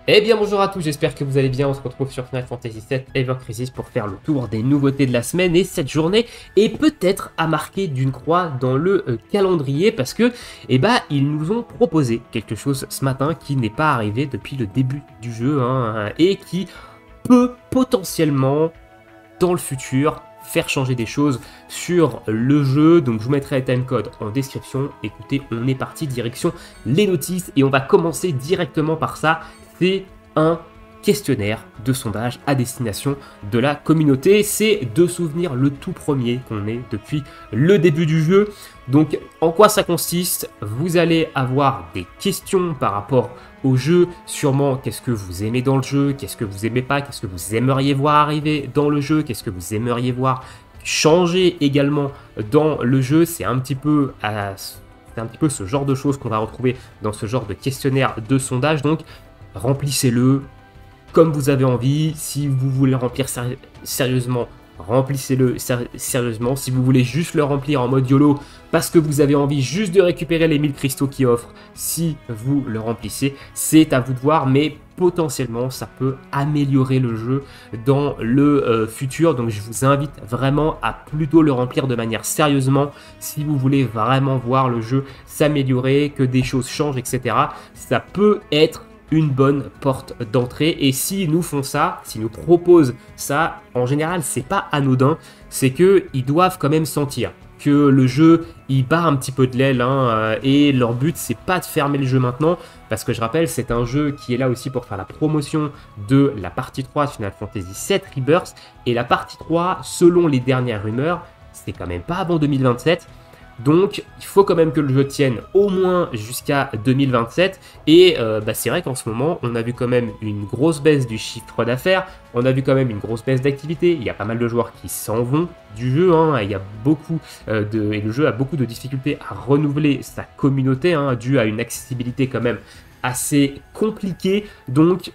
Eh bien bonjour à tous, j'espère que vous allez bien, on se retrouve sur Final Fantasy VII Ever Crisis pour faire le tour des nouveautés de la semaine et cette journée est peut-être à marquer d'une croix dans le calendrier parce que ils nous ont proposé quelque chose ce matin qui n'est pas arrivé depuis le début du jeu et qui peut potentiellement dans le futur faire changer des choses sur le jeu. Donc je vous mettrai les timecodes en description. Écoutez, on est parti direction les notices et on va commencer directement par ça. C'est un questionnaire de sondage à destination de la communauté. C'est de souvenir le tout premier qu'on ait depuis le début du jeu. Donc en quoi ça consiste? Vous allez avoir des questions par rapport au jeu, sûrement qu'est-ce que vous aimez dans le jeu, qu'est-ce que vous aimez pas, qu'est-ce que vous aimeriez voir arriver dans le jeu, qu'est-ce que vous aimeriez voir changer également dans le jeu. C'est un petit peu ce genre de choses qu'on va retrouver dans ce genre de questionnaire de sondage. Donc remplissez-le comme vous avez envie. Si vous voulez le remplir sérieusement, remplissez-le sérieusement. Si vous voulez juste le remplir en mode YOLO parce que vous avez envie juste de récupérer les 1000 cristaux qu'il offre, si vous le remplissez, c'est à vous de voir, mais potentiellement ça peut améliorer le jeu dans le futur. Donc je vous invite vraiment à plutôt le remplir de manière sérieusement si vous voulez vraiment voir le jeu s'améliorer, que des choses changent, etc. Ça peut être une bonne porte d'entrée, et s'ils nous font ça, s'ils nous proposent ça, en général c'est pas anodin, c'est que ils doivent quand même sentir que le jeu il bat un petit peu de l'aile et leur but c'est pas de fermer le jeu maintenant, parce que je rappelle c'est un jeu qui est là aussi pour faire la promotion de la partie 3 de Final Fantasy VII Rebirth, et la partie 3 selon les dernières rumeurs c'est quand même pas avant 2027. Donc il faut quand même que le jeu tienne au moins jusqu'à 2027, et c'est vrai qu'en ce moment on a vu quand même une grosse baisse du chiffre d'affaires, on a vu quand même une grosse baisse d'activité, il y a pas mal de joueurs qui s'en vont du jeu, il y a beaucoup et le jeu a beaucoup de difficultés à renouveler sa communauté dû à une accessibilité quand même assez compliquée. Donc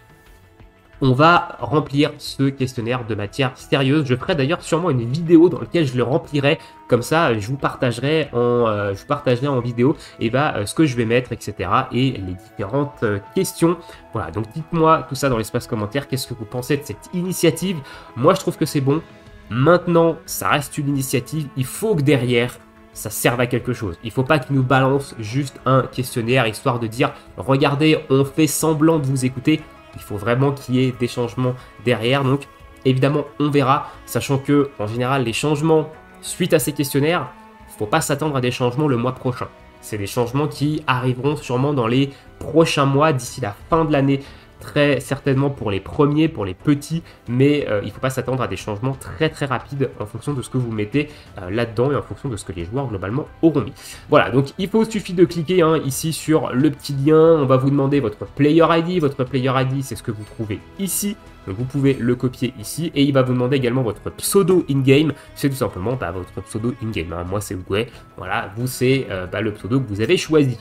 on va remplir ce questionnaire de matière sérieuse. Je ferai d'ailleurs sûrement une vidéo dans laquelle je le remplirai. Comme ça, je vous partagerai en vidéo ce que je vais mettre, etc. et les différentes questions. Voilà, donc dites-moi tout ça dans l'espace commentaire. Qu'est-ce que vous pensez de cette initiative? Moi, je trouve que c'est bon. Maintenant, ça reste une initiative. Il faut que derrière, ça serve à quelque chose. Il ne faut pas qu'ils nous balancent juste un questionnaire histoire de dire « Regardez, on fait semblant de vous écouter ». Il faut vraiment qu'il y ait des changements derrière. Donc évidemment on verra, sachant que en général les changements suite à ces questionnaires, il ne faut pas s'attendre à des changements le mois prochain. C'est des changements qui arriveront sûrement dans les prochains mois, d'ici la fin de l'année, très certainement pour les premiers, pour les petits, mais il ne faut pas s'attendre à des changements très très rapides en fonction de ce que vous mettez là-dedans et en fonction de ce que les joueurs globalement auront mis. Voilà, donc suffit de cliquer ici sur le petit lien, on va vous demander votre player ID. Votre player ID, c'est ce que vous trouvez ici. Donc vous pouvez le copier ici, et il va vous demander également votre pseudo in-game. C'est tout simplement votre pseudo in-game. Moi c'est Ougouet, voilà, vous c'est le pseudo que vous avez choisi.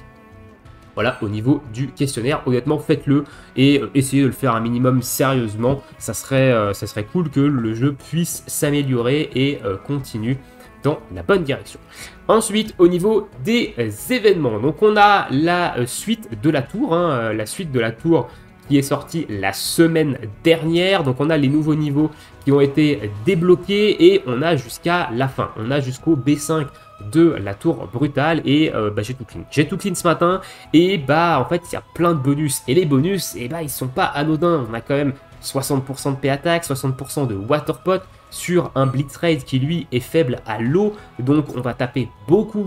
Voilà, au niveau du questionnaire, honnêtement, faites-le et essayez de le faire un minimum sérieusement. Ça serait cool que le jeu puisse s'améliorer et continue dans la bonne direction. Ensuite, au niveau des événements, donc on a la suite de la tour, la suite de la tour qui est sortie la semaine dernière. Donc on a les nouveaux niveaux qui ont été débloqués et on a jusqu'à la fin. On a jusqu'au B5 de la tour brutale, et j'ai tout clean. J'ai tout clean ce matin, et en fait il y a plein de bonus, et les bonus ils sont pas anodins. On a quand même 60% de P-Attack, 60% de Waterpot sur un Blitz Raid qui lui est faible à l'eau, donc on va taper beaucoup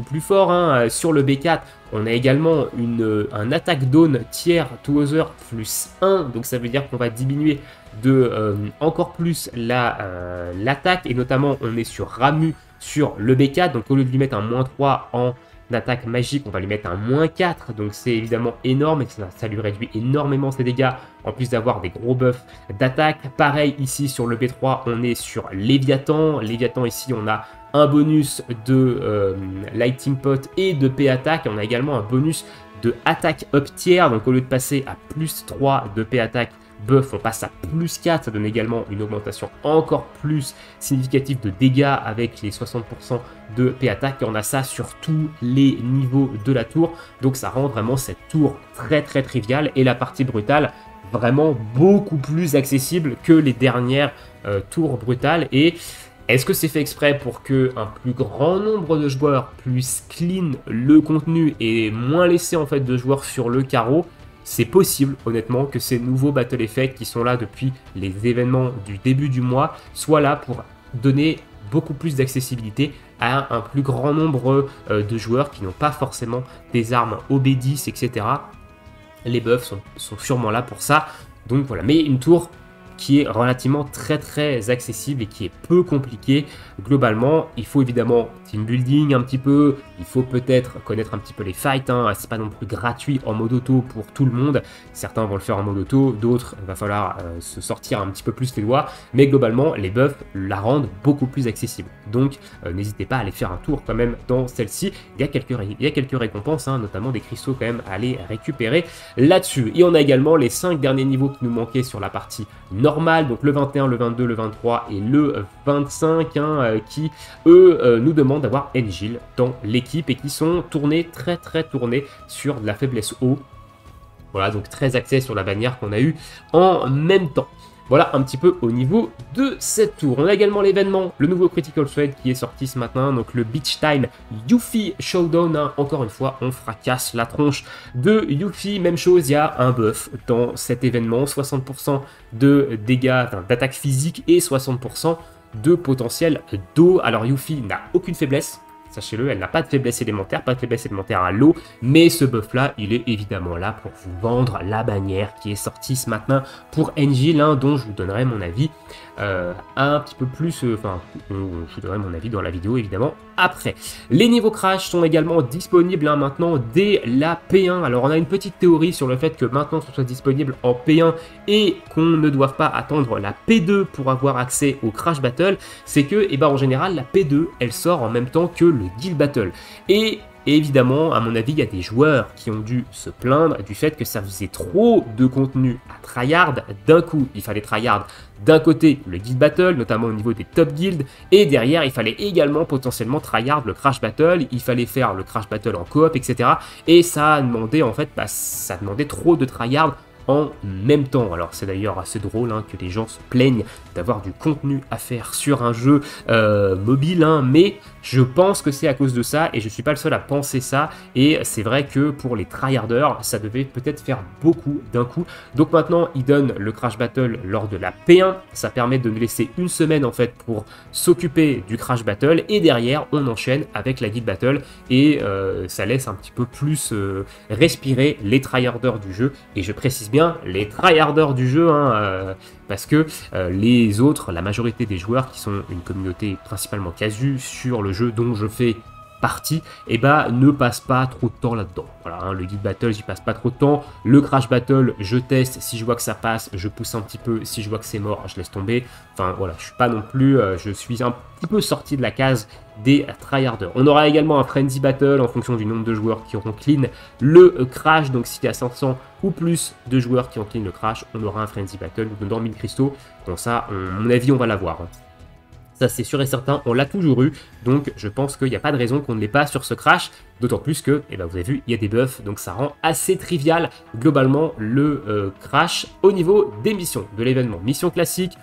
plus fort. Sur le B4 on a également un attaque down tiers to other plus 1, donc ça veut dire qu'on va diminuer de encore plus l'attaque, et notamment on est sur Ramu sur le B4, donc au lieu de lui mettre un -3 en attaque magique, on va lui mettre un -4, donc c'est évidemment énorme, et ça lui réduit énormément ses dégâts, en plus d'avoir des gros buffs d'attaque. Pareil ici sur le B3, on est sur Léviathan. Léviathan ici on a un bonus de Lighting Pot et de P-Attack, on a également un bonus de attaque up tier, donc au lieu de passer à +3 de P-Attack, buff, on passe à plus 4, ça donne également une augmentation encore plus significative de dégâts avec les 60% de P-attaque, et on a ça sur tous les niveaux de la tour, donc ça rend vraiment cette tour très très triviale, et la partie brutale vraiment beaucoup plus accessible que les dernières tours brutales. Et est-ce que c'est fait exprès pour que un plus grand nombre de joueurs puissent clean le contenu et moins laisser en fait de joueurs sur le carreau? C'est possible, honnêtement, que ces nouveaux Battle Effects qui sont là depuis les événements du début du mois soient là pour donner beaucoup plus d'accessibilité à un plus grand nombre de joueurs qui n'ont pas forcément des armes OB10, etc. Les buffs sont sûrement là pour ça. Donc voilà, mais une tour qui est relativement très accessible et qui est peu compliqué. Globalement, il faut évidemment team building un petit peu, il faut peut-être connaître un petit peu les fights, hein. C'est pas non plus gratuit en mode auto pour tout le monde, certains vont le faire en mode auto, d'autres il va falloir se sortir un petit peu plus les doigts, mais globalement les buffs la rendent beaucoup plus accessible, donc n'hésitez pas à aller faire un tour quand même dans celle-ci. Il y a quelques récompenses, hein, notamment des cristaux quand même à aller récupérer là-dessus. Et on a également les 5 derniers niveaux qui nous manquaient sur la partie normale, donc le 21, le 22, le 23 et le 25, hein, qui eux nous demandent d'avoir Engil dans l'équipe et qui sont tournés, très tournés sur de la faiblesse haut. Voilà, donc très axé sur la bannière qu'on a eu en même temps. Voilà un petit peu au niveau de cette tour. On a également l'événement, le nouveau Critical Thread qui est sorti ce matin, donc le Beach Time Yuffie Showdown, hein. Encore une fois, on fracasse la tronche de Yuffie. Même chose, il y a un buff dans cet événement, 60% de dégâts, d'attaque physique et 60% de potentiel d'eau. Alors Yuffie n'a aucune faiblesse, sachez-le, elle n'a pas de faiblesse élémentaire, à l'eau, mais ce buff là, il est évidemment là pour vous vendre la bannière qui est sortie ce matin pour Engil, hein, dont je vous donnerai mon avis un petit peu plus, je vous donnerai mon avis dans la vidéo évidemment après. Les niveaux crash sont également disponibles, hein, maintenant dès la P1. Alors on a une petite théorie sur le fait que maintenant ce soit disponible en P1 et qu'on ne doive pas attendre la P2 pour avoir accès au Crash Battle, c'est que en général la P2 elle sort en même temps que le Guild Battle. Et évidemment, à mon avis, il y a des joueurs qui ont dû se plaindre du fait que ça faisait trop de contenu à tryhard d'un coup. Il fallait tryhard d'un côté le Guild Battle, notamment au niveau des top guilds, et derrière, il fallait également potentiellement tryhard le Crash Battle, il fallait faire le Crash Battle en coop, etc. Et ça demandait en fait, ça demandait trop de tryhard en même temps. Alors c'est d'ailleurs assez drôle, hein, que les gens se plaignent d'avoir du contenu à faire sur un jeu mobile, hein, mais je pense que c'est à cause de ça et je suis pas le seul à penser ça, et c'est vrai que pour les tryharders ça devait peut-être faire beaucoup d'un coup. Donc maintenant ils donnent le Crash Battle lors de la P1, ça permet de nous laisser une semaine en fait pour s'occuper du Crash Battle, et derrière on enchaîne avec la Guild Battle, et ça laisse un petit peu plus respirer les tryharders du jeu, et je précise bien les tryharders du jeu, hein, parce que les autres, la majorité des joueurs qui sont une communauté principalement casu sur le jeu dont je fais partie, ne passe pas trop de temps là-dedans. Voilà, hein, le Guild Battle, j'y passe pas trop de temps. Le Crash Battle, je teste, si je vois que ça passe, je pousse un petit peu, si je vois que c'est mort, je laisse tomber. Enfin voilà, je suis pas non plus, je suis un petit peu sorti de la case des tryharders. On aura également un Frenzy Battle en fonction du nombre de joueurs qui auront clean le Crash, donc s'il y a 500 ou plus de joueurs qui ont clean le Crash, on aura un Frenzy Battle dans 1000 cristaux. Donc ça, à mon avis, on va l'avoir. Ça c'est sûr et certain, on l'a toujours eu, donc je pense qu'il n'y a pas de raison qu'on ne l'ait pas sur ce Crash, d'autant plus que, vous avez vu, il y a des buffs, donc ça rend assez trivial globalement le Crash au niveau des missions de l'événement. Mission classique,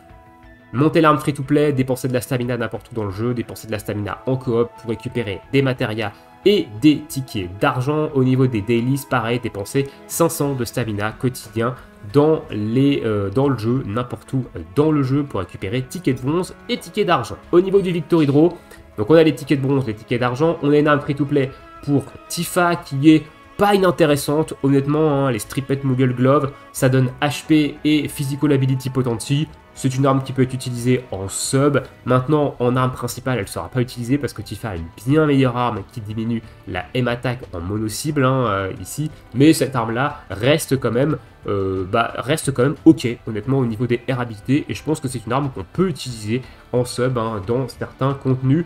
monter l'arme free-to-play, dépenser de la stamina n'importe où dans le jeu, dépenser de la stamina en coop pour récupérer des matérias et des tickets d'argent. Au niveau des dailies, pareil, dépenser 500 de stamina quotidien dans le jeu, n'importe où dans le jeu, pour récupérer tickets de bronze et tickets d'argent. Au niveau du Victory Draw, donc on a les tickets de bronze, les tickets d'argent, on a une arme free-to-play pour Tifa qui est pas inintéressante, honnêtement, hein, les Stripped Moogle Glove, ça donne HP et Physical Ability Potency. C'est une arme qui peut être utilisée en sub. Maintenant, en arme principale, elle ne sera pas utilisée parce que Tifa a une bien meilleure arme qui diminue la M-Attack en mono-cible, hein, ici. Mais cette arme-là reste quand même ok, honnêtement, au niveau des R habilités. Et je pense que c'est une arme qu'on peut utiliser en sub, hein, dans certains contenus.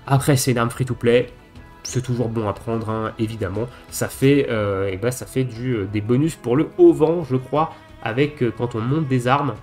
Après, c'est une arme free-to-play. c'est toujours bon à prendre, hein, évidemment. Ça fait, ça fait des bonus pour le haut vent, je crois, avec quand on monte des armes,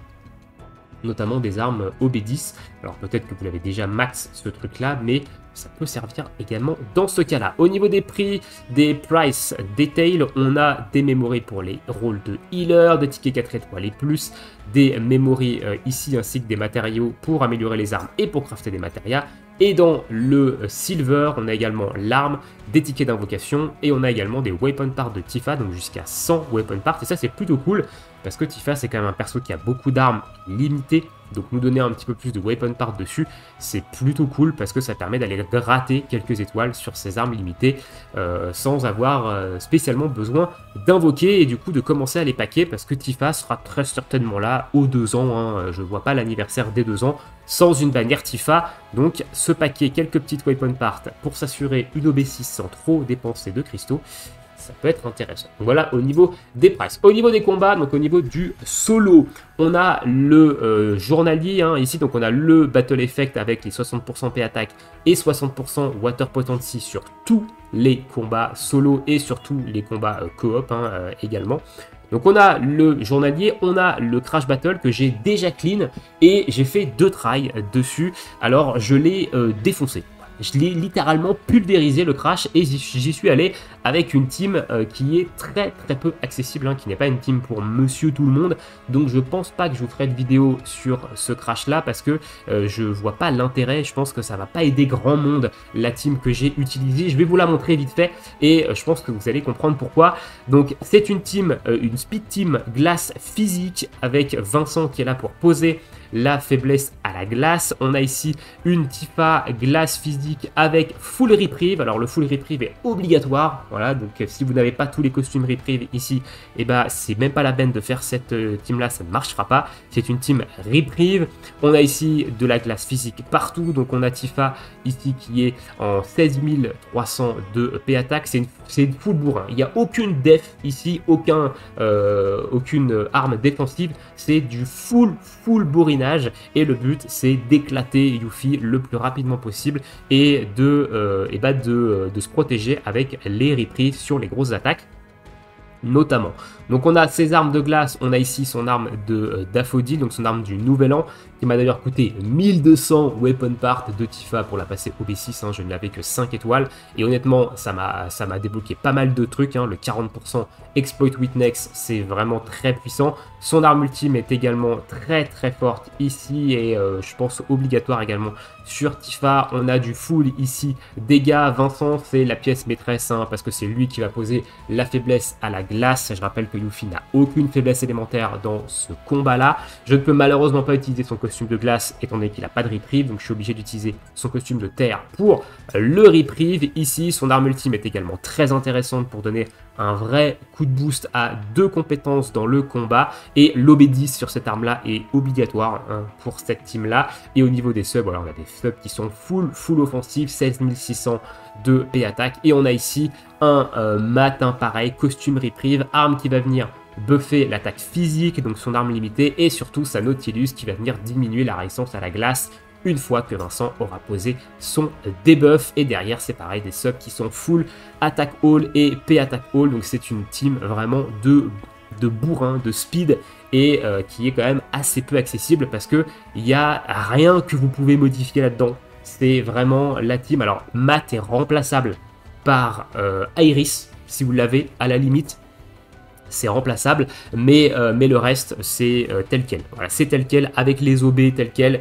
notamment des armes OB10. Alors peut-être que vous l'avez déjà max ce truc là, mais ça peut servir également dans ce cas là. Au niveau des prix, des price detail, on a des memories pour les rôles de healer, des tickets 4 étoiles et plus, des memories ici ainsi que des matériaux pour améliorer les armes et pour crafter des matériaux. Et dans le silver, on a également l'arme, des tickets d'invocation et on a également des weapon parts de Tifa, donc jusqu'à 100 weapon parts. Et ça, c'est plutôt cool parce que Tifa, c'est quand même un perso qui a beaucoup d'armes limitées. Donc nous donner un petit peu plus de weapon parts dessus, c'est plutôt cool parce que ça permet d'aller gratter quelques étoiles sur ces armes limitées sans avoir spécialement besoin d'invoquer et du coup de commencer à les paquer parce que Tifa sera très certainement là aux 2 ans. Hein, je vois pas l'anniversaire des 2 ans sans une bannière Tifa. Donc se paquer quelques petites weapon parts pour s'assurer une OB6 sans trop dépenser de cristaux, ça peut être intéressant. Donc voilà au niveau des prices. Au niveau des combats, donc au niveau du solo, on a le journalier hein, ici, donc on a le battle effect avec les 60% P attack et 60% water potency sur tous les combats solo et sur tous les combats coop hein, également. Donc on a le journalier, on a le crash battle que j'ai déjà clean et j'ai fait 2 tries dessus. Alors je l'ai défoncé. Je l'ai littéralement pulvérisé le crash et j'y suis allé avec une team qui est très peu accessible, hein, qui n'est pas une team pour monsieur tout le monde. Donc je pense pas que je vous ferai de vidéo sur ce crash là parce que je vois pas l'intérêt. Je pense que ça va pas aider grand monde la team que j'ai utilisée. Je vais vous la montrer vite fait et je pense que vous allez comprendre pourquoi. Donc c'est une team, une speed team glace physique avec Vincent qui est là pour poser la faiblesse à la glace. On a ici une Tifa glace physique avec full reprieve. Alors le full reprieve est obligatoire. Voilà, donc si vous n'avez pas tous les costumes reprieve ici, et bah c'est même pas la peine de faire cette team là, ça ne marchera pas. C'est une team reprieve. On a ici de la glace physique partout. Donc on a Tifa ici qui est en 16 300 de P attack. C'est une full bourrin. Il n'y a aucune def ici, aucune arme défensive. C'est du full bourrinage. Et le but c'est d'éclater Yuffie le plus rapidement possible et de se protéger avec les reprives sur les grosses attaques notamment. Donc on a ses armes de glace, on a ici son arme de Daffodil, donc son arme du nouvel an, qui m'a d'ailleurs coûté 1200 weapon parts de Tifa pour la passer au B6, hein, je n'avais que 5 étoiles, et honnêtement ça m'a débloqué pas mal de trucs, hein, le 40% Exploit Witness c'est vraiment très puissant, son arme ultime est également très forte ici, et je pense obligatoire également sur Tifa. On a du full ici, dégâts, Vincent c'est la pièce maîtresse, hein, parce que c'est lui qui va poser la faiblesse à la glace. Je rappelle que Yuffie n'a aucune faiblesse élémentaire dans ce combat là. Je ne peux malheureusement pas utiliser son costume de glace étant donné qu'il n'a pas de reprieve, donc je suis obligé d'utiliser son costume de terre pour le reprieve. Ici son arme ultime est également très intéressante pour donner un vrai coup de boost à 2 compétences dans le combat, et l'OB10 sur cette arme là est obligatoire, hein, pour cette team là. Et au niveau des subs, alors on a des subs qui sont full offensive, 16 600 de P attack, et on a ici un matin pareil, costume reprieve, arme qui va venir buffer l'attaque physique, donc son arme limitée, et surtout sa Nautilus qui va venir diminuer la résistance à la glace une fois que Vincent aura posé son debuff. Et derrière c'est pareil, des subs qui sont full attack all et P attack all, donc c'est une team vraiment de bourrin, de speed, et qui est quand même assez peu accessible parce que il n'y a rien que vous pouvez modifier là-dedans. C'est vraiment la team. Alors Matt est remplaçable par Iris si vous l'avez, à la limite c'est remplaçable, mais le reste c'est tel quel. Voilà, c'est tel quel avec les OB tel quel,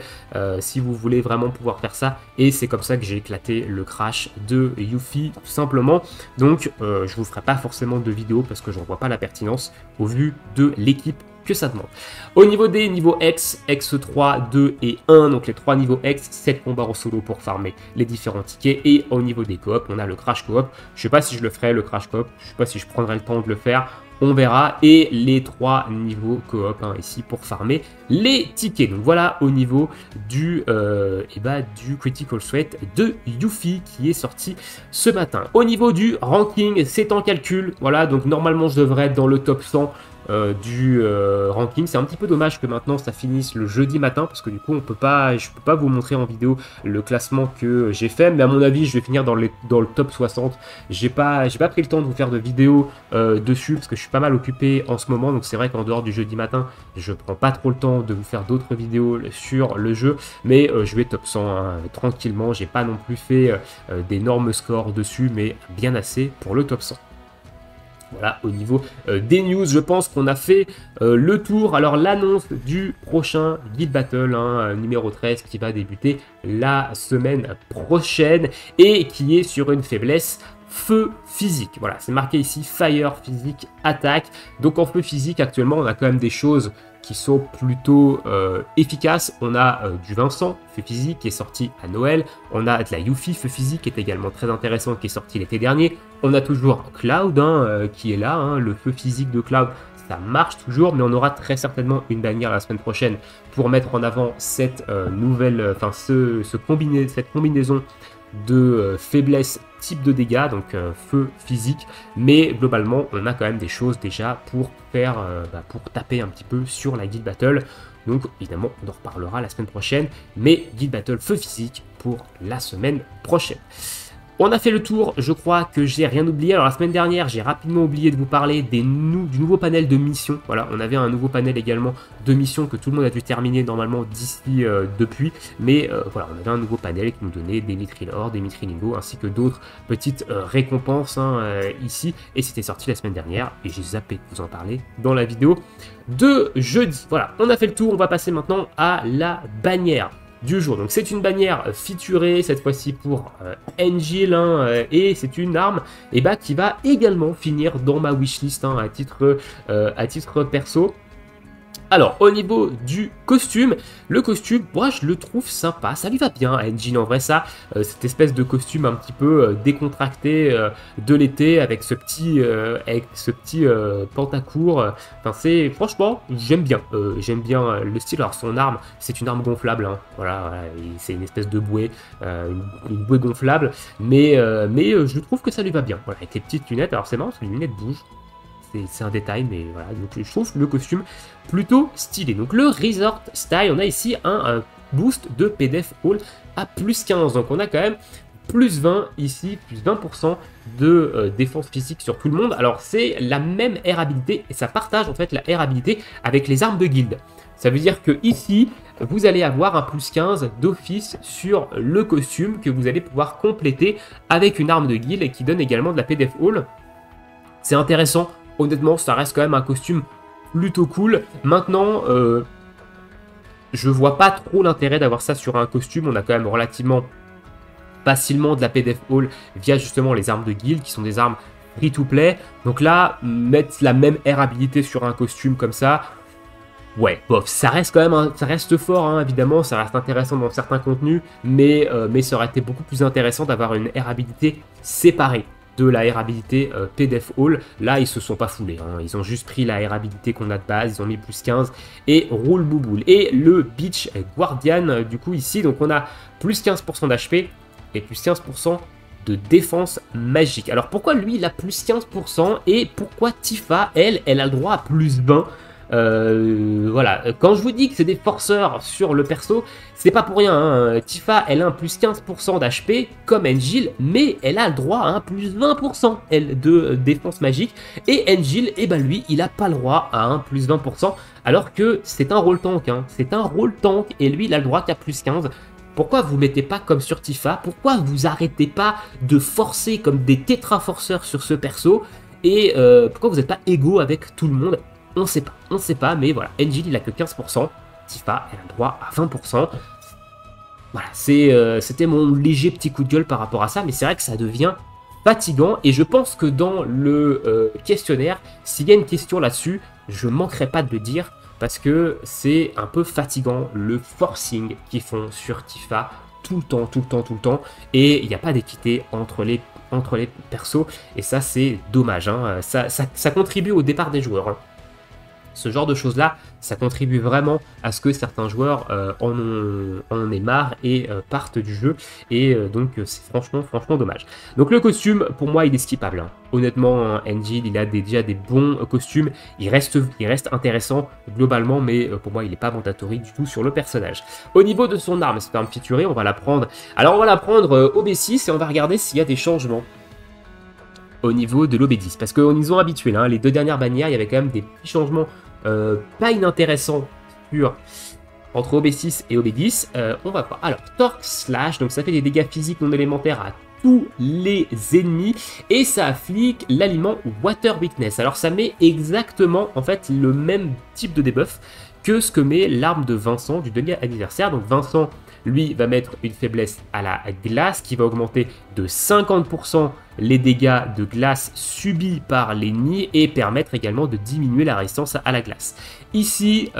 si vous voulez vraiment pouvoir faire ça. Et c'est comme ça que j'ai éclaté le crash de Yuffie tout simplement. Donc je vous ferai pas forcément de vidéo parce que j'en vois pas la pertinence au vu de l'équipe que ça demande. Au niveau des niveaux X, X3, 2 et 1, donc les 3 niveaux X, 7 combats en solo pour farmer les différents tickets. Et au niveau des coop, on a le crash coop. Je sais pas si je le ferai le crash coop, je sais pas si je prendrai le temps de le faire, on verra. Et les 3 niveaux coop, hein, ici pour farmer les tickets. Donc voilà au niveau du Critical Threat de Yuffie qui est sorti ce matin. Au niveau du ranking, c'est en calcul, voilà, donc normalement je devrais être dans le top 100 du ranking. C'est un petit peu dommage que maintenant ça finisse le jeudi matin parce que du coup je peux pas vous montrer en vidéo le classement que j'ai fait, mais à mon avis je vais finir dans le top 60. J'ai pas pris le temps de vous faire de vidéos dessus parce que je suis pas mal occupé en ce moment, donc c'est vrai qu'en dehors du jeudi matin je prends pas trop le temps de vous faire d'autres vidéos sur le jeu, mais je vais top 100 hein, tranquillement. J'ai pas non plus fait d'énormes scores dessus, mais bien assez pour le top 100. Voilà, au niveau des news, je pense qu'on a fait le tour. Alors, l'annonce du prochain Guild Battle, hein, numéro 13, qui va débuter la semaine prochaine et qui est sur une faiblesse feu physique. Voilà, c'est marqué ici Fire Physique Attaque. Donc, en feu physique, actuellement, on a quand même des choses qui sont plutôt efficaces. On a du Vincent, feu physique, qui est sorti à Noël. On a de la Yuffie, feu physique, qui est également très intéressant, qui est sorti l'été dernier. On a toujours Cloud, hein, qui est là, hein, le feu physique de Cloud. Ça marche toujours, mais on aura très certainement une bannière la semaine prochaine pour mettre en avant cette nouvelle, enfin cette combinaison de faiblesse type de dégâts, donc feu physique, mais globalement on a quand même des choses déjà pour faire, pour taper un petit peu sur la Guild Battle. Donc évidemment on en reparlera la semaine prochaine, mais Guild Battle feu physique pour la semaine prochaine. On a fait le tour, je crois que j'ai rien oublié. Alors la semaine dernière, j'ai rapidement oublié de vous parler du nouveau panel de missions. Voilà, on avait un nouveau panel également de missions que tout le monde a dû terminer normalement d'ici depuis. Mais voilà, on avait un nouveau panel qui nous donnait des Mithril Ore, des Mithril Ingo, ainsi que d'autres petites récompenses ici. Et c'était sorti la semaine dernière et j'ai zappé de vous en parler dans la vidéo de jeudi. Voilà, on a fait le tour, on va passer maintenant à la bannière du jour. Donc c'est une bannière featurée cette fois-ci pour Engil, hein, et c'est une arme qui va également finir dans ma wishlist hein, à titre perso. Alors, au niveau du costume, le costume, moi je le trouve sympa, ça lui va bien à Engine en vrai, ça, cette espèce de costume un petit peu décontracté de l'été avec ce petit pantacourt. Enfin, c'est franchement, j'aime bien le style. Alors, son arme, c'est une arme gonflable, hein, voilà, c'est une espèce de bouée, une bouée gonflable, mais je trouve que ça lui va bien, voilà, avec les petites lunettes. Alors, c'est marrant parce que les lunettes bougent. C'est un détail, mais voilà, donc je trouve le costume plutôt stylé. Donc le Resort Style, on a ici un boost de PDF All à plus 15, donc on a quand même plus 20 ici, plus 20% de défense physique sur tout le monde. Alors c'est la même air habilité, et ça partage en fait la air habilité avec les armes de guilde. Ça veut dire que ici, vous allez avoir un plus 15 d'office sur le costume que vous allez pouvoir compléter avec une arme de guilde et qui donne également de la PDF All. C'est intéressant. Honnêtement, ça reste quand même un costume plutôt cool. Maintenant, je vois pas trop l'intérêt d'avoir ça sur un costume. On a quand même relativement facilement de la PDF All via justement les armes de guild qui sont des armes free-to-play. Donc là, mettre la même air habilité sur un costume comme ça, ouais, bof, ça reste quand même, ça reste fort, hein, évidemment, ça reste intéressant dans certains contenus, mais ça aurait été beaucoup plus intéressant d'avoir une air habilité séparée de la air habilité PDF All. Là, ils se sont pas foulés, hein. Ils ont juste pris la air habilité qu'on a de base, ils ont mis plus 15 et roule bouboule. Et le Beach Guardian, du coup, ici, donc on a plus 15% d'HP et plus 15% de défense magique. Alors pourquoi lui, il a plus 15% et pourquoi Tifa, elle a le droit à plus 20? Voilà, quand je vous dis que c'est des forceurs sur le perso, c'est pas pour rien, hein. Tifa, elle a un plus 15% d'HP comme Engil, mais elle a le droit à un plus 20% elle, de défense magique, et Engil, lui, il a pas le droit à un plus 20%, alors que c'est un rôle tank, hein. C'est un rôle tank, et lui, il a le droit qu'à plus 15. Pourquoi vous mettez pas comme sur Tifa? Pourquoi vous arrêtez pas de forcer comme des tétra-forceurs sur ce perso? Et pourquoi vous n'êtes pas égaux avec tout le monde? On sait pas, mais voilà, Engil il a que 15%, Tifa elle a le droit à 20%. Voilà, c'était mon léger petit coup de gueule par rapport à ça, mais c'est vrai que ça devient fatigant, et je pense que dans le questionnaire, s'il y a une question là-dessus, je manquerai pas de le dire, parce que c'est un peu fatigant le forcing qu'ils font sur Tifa tout le temps, et il n'y a pas d'équité entre les persos, et ça c'est dommage, hein. Ça contribue au départ des joueurs, hein. Ce genre de choses-là, ça contribue vraiment à ce que certains joueurs en aient marre et partent du jeu. Et donc, c'est franchement dommage. Donc, le costume, pour moi, il est skippable. Hein. Honnêtement, Engil, il a déjà des bons costumes. Il reste intéressant globalement, mais pour moi, il n'est pas mandatory du tout sur le personnage. Au niveau de son arme, cette arme featurée, on va la prendre. Alors, on va la prendre au B6 et on va regarder s'il y a des changements au niveau de l'OB10. Parce qu'on nous ont habitués, hein, les 2 dernières bannières, il y avait quand même des petits changements pas inintéressant entre OB6 et OB10. On va voir. Alors, Torque Slash, donc ça fait des dégâts physiques non élémentaires à tous les ennemis et ça applique l'aliment Water Weakness. Alors ça met exactement en fait le même type de debuff que ce que met l'arme de Vincent du demi anniversaire. Donc Vincent, lui, va mettre une faiblesse à la glace qui va augmenter de 50% les dégâts de glace subis par l'ennemi et permettre également de diminuer la résistance à la glace. Ici,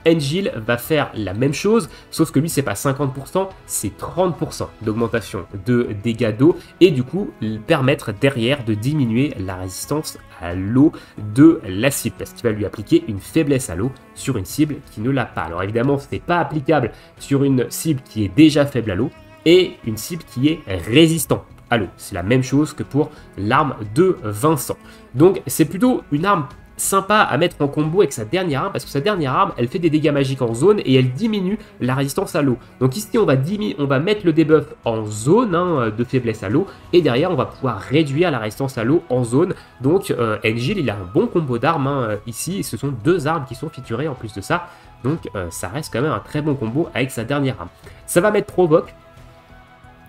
Engil va faire la même chose, sauf que lui, c'est pas 50%, c'est 30% d'augmentation de dégâts d'eau et du coup, permettre derrière de diminuer la résistance à l'eau de la cible, parce qu'il va lui appliquer une faiblesse à l'eau sur une cible qui ne l'a pas. Alors évidemment, ce n'est pas applicable sur une cible qui est déjà faible à l'eau et une cible qui est résistante à l'eau. C'est la même chose que pour l'arme de Vincent. Donc c'est plutôt une arme sympa à mettre en combo avec sa dernière arme, parce que sa dernière arme, elle fait des dégâts magiques en zone et elle diminue la résistance à l'eau. Donc ici, on va mettre le debuff en zone de faiblesse à l'eau, et derrière, on va pouvoir réduire la résistance à l'eau en zone. Donc Engil, il a un bon combo d'armes ici, et ce sont 2 armes qui sont featurées en plus de ça. Donc ça reste quand même un très bon combo avec sa dernière arme. Ça va mettre Provoque.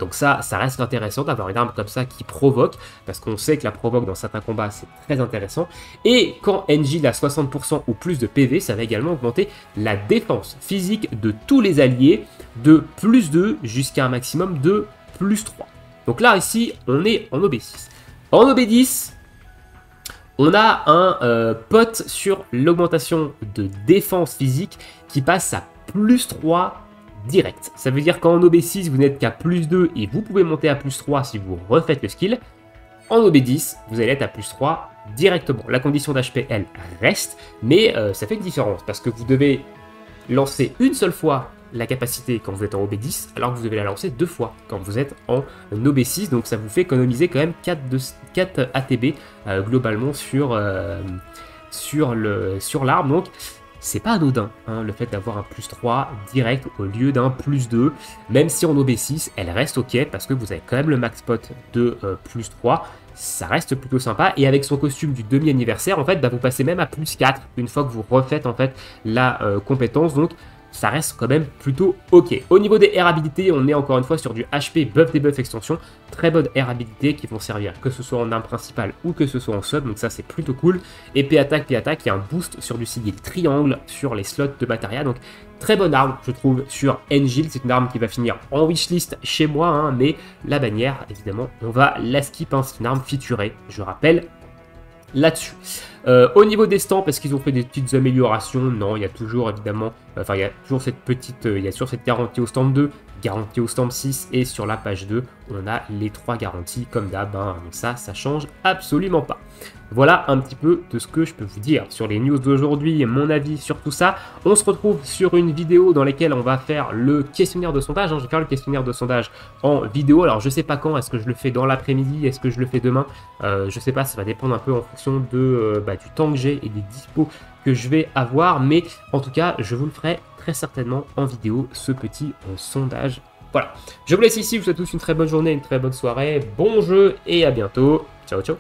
Donc ça reste intéressant d'avoir une arme comme ça qui provoque, parce qu'on sait que la provoque dans certains combats, c'est très intéressant. Et quand Engil a 60% ou plus de PV, ça va également augmenter la défense physique de tous les alliés de plus 2 jusqu'à un maximum de plus 3. Donc là, ici, on est en OB6. En OB10, on a un pote sur l'augmentation de défense physique qui passe à plus 3 direct. Ça veut dire qu'en OB6, vous n'êtes qu'à plus 2 et vous pouvez monter à plus 3 si vous refaites le skill. En OB10, vous allez être à plus 3 directement. La condition d'HP, elle reste, mais ça fait une différence parce que vous devez lancer une seule fois la capacité quand vous êtes en OB10, alors que vous devez la lancer 2 fois quand vous êtes en OB6. Donc ça vous fait économiser quand même 4 ATB globalement sur l'arme. Donc c'est pas anodin, hein, le fait d'avoir un plus 3 direct au lieu d'un plus 2, même si en OB6, elle reste ok, parce que vous avez quand même le max pot de plus 3, ça reste plutôt sympa, et avec son costume du demi-anniversaire, en fait, bah, vous passez même à plus 4, une fois que vous refaites, en fait, la compétence, donc ça reste quand même plutôt ok. Au niveau des air habilités, on est encore une fois sur du HP buff debuff extension. Très bonnes air habilités qui vont servir que ce soit en arme principale ou que ce soit en sub. Donc ça c'est plutôt cool. Et P-Attack, il y a un boost sur du sigil triangle sur les slots de Bataria. Donc très bonne arme je trouve sur Engil. C'est une arme qui va finir en wishlist chez moi. Hein, mais la bannière évidemment on va la skip. Hein, c'est une arme featurée je rappelle là-dessus. Au niveau des stands, parce qu'ils ont fait des petites améliorations, non, il y a toujours évidemment, il y a toujours cette petite, il y a toujours cette garantie au stand 2, garantie au stand 6, et sur la page 2, on a les 3 garanties comme d'hab, hein, donc ça change absolument pas. Voilà un petit peu de ce que je peux vous dire sur les news d'aujourd'hui, mon avis sur tout ça. On se retrouve sur une vidéo dans laquelle on va faire le questionnaire de sondage. Hein. Je vais faire le questionnaire de sondage en vidéo. Alors je sais pas quand, est-ce que je le fais dans l'après-midi, est-ce que je le fais demain, je sais pas, ça va dépendre un peu en fonction de, du temps que j'ai et des dispos que je vais avoir. Mais en tout cas, je vous le ferai très certainement en vidéo, ce petit sondage. Voilà, je vous laisse ici, je vous souhaite tous une très bonne journée, une très bonne soirée, bon jeu et à bientôt. Ciao, ciao.